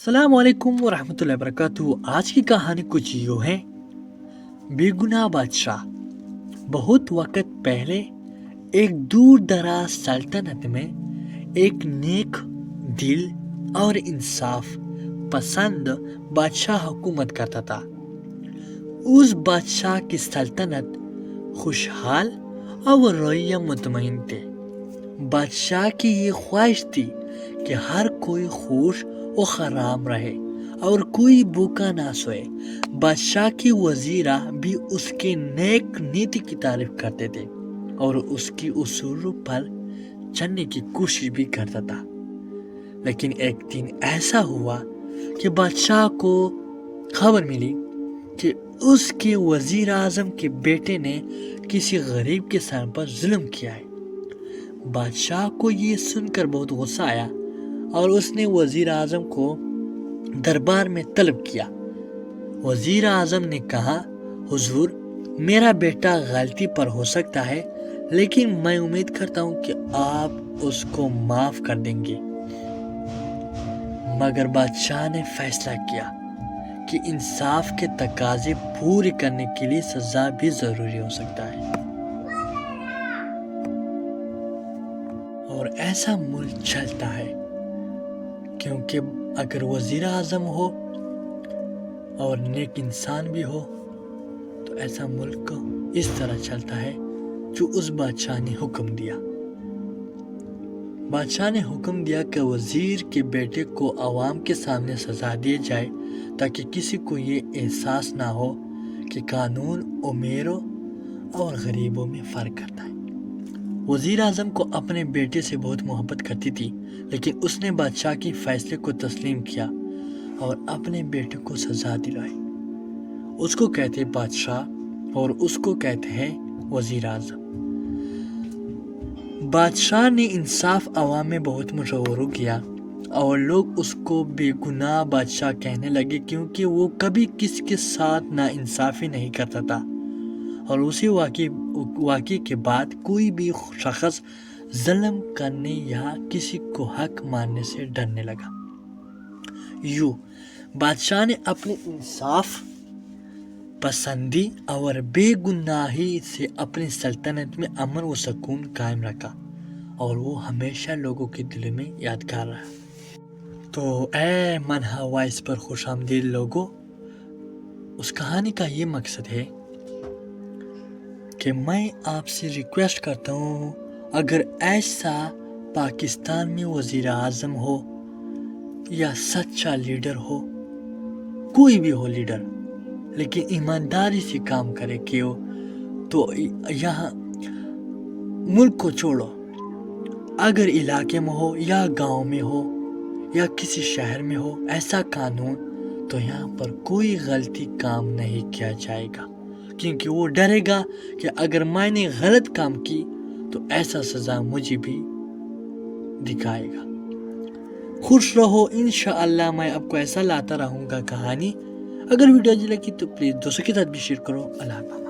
السلام علیکم ورحمۃ اللہ وبرکاتہ۔ آج کی کہانی کچھ یوں ہے۔ بے گناہ بادشاہ۔ بہت وقت پہلے ایک دور دراز سلطنت میں ایک نیک دل اور انصاف پسند بادشاہ حکومت کرتا تھا۔ اس بادشاہ کی سلطنت خوشحال اور رویہ مطمئن تھے۔ بادشاہ کی یہ خواہش تھی کہ ہر کوئی خوش و خرام رہے اور کوئی بھوکا نہ سوئے۔ بادشاہ کی وزیرہ بھی اس کے نیک نیتی کی تعریف کرتے تھے اور اس کی اصولوں پر چلنے کی کوشش بھی کرتا تھا۔ لیکن ایک دن ایسا ہوا کہ بادشاہ کو خبر ملی کہ اس کے وزیر اعظم کے بیٹے نے کسی غریب کے سر پر ظلم کیا ہے۔ بادشاہ کو یہ سن کر بہت غصہ آیا اور اس نے وزیر اعظم کو دربار میں طلب کیا۔ وزیر اعظم نے کہا، حضور، میرا بیٹا غلطی پر ہو سکتا ہے، لیکن میں امید کرتا ہوں کہ آپ اس کو معاف کر دیں گے۔ مگر بادشاہ نے فیصلہ کیا کہ انصاف کے تقاضے پورے کرنے کے لیے سزا بھی ضروری ہو سکتا ہے۔ اور ایسا ملک چلتا ہے کیونکہ اگر وزیر اعظم ہو اور نیک انسان بھی ہو تو ایسا ملک اس طرح چلتا ہے جو اس بادشاہ نے حکم دیا۔ بادشاہ نے حکم دیا کہ وزیر کے بیٹے کو عوام کے سامنے سزا دی جائے تاکہ کسی کو یہ احساس نہ ہو کہ قانون امیروں اور غریبوں میں فرق کرتا ہے۔ وزیر اعظم کو اپنے بیٹے سے بہت محبت کرتی تھی، لیکن اس نے بادشاہ کے فیصلے کو تسلیم کیا اور اپنے بیٹے کو سزا دلائی۔ اس کو کہتے ہیں بادشاہ اور اس کو کہتے ہیں وزیر اعظم۔ بادشاہ نے انصاف عوام میں بہت مشہور کیا اور لوگ اس کو بے گناہ بادشاہ کہنے لگے کیونکہ وہ کبھی کسی کے ساتھ ناانصافی نہیں کرتا تھا، اور اسی واقعے کے بعد کوئی بھی شخص ظلم کرنے یا کسی کو حق ماننے سے ڈرنے لگا۔ یوں بادشاہ نے اپنی انصاف پسندی اور بے گناہی سے اپنی سلطنت میں امن و سکون قائم رکھا اور وہ ہمیشہ لوگوں کے دل میں یادگار رہا۔ تو اے منہا وائس پر خوش آمدید لوگوں، اس کہانی کا یہ مقصد ہے کہ میں آپ سے ریکویسٹ کرتا ہوں، اگر ایسا پاکستان میں وزیر اعظم ہو یا سچا لیڈر ہو، کوئی بھی ہو لیڈر، لیکن ایمانداری سے کام کرے کہ تو یہاں ملک کو چھوڑو۔ اگر علاقے میں ہو یا گاؤں میں ہو یا کسی شہر میں ہو ایسا قانون، تو یہاں پر کوئی غلطی کام نہیں کیا جائے گا، کیونکہ وہ ڈرے گا کہ اگر میں نے غلط کام کی تو ایسا سزا مجھے بھی دکھائے گا۔ خوش رہو، انشاءاللہ میں آپ کو ایسا لاتا رہوں گا کہانی۔ اگر ویڈیو اچھی لگی تو پلیز دوستوں کے ساتھ بھی شیئر کرو۔ اللہ حافظ۔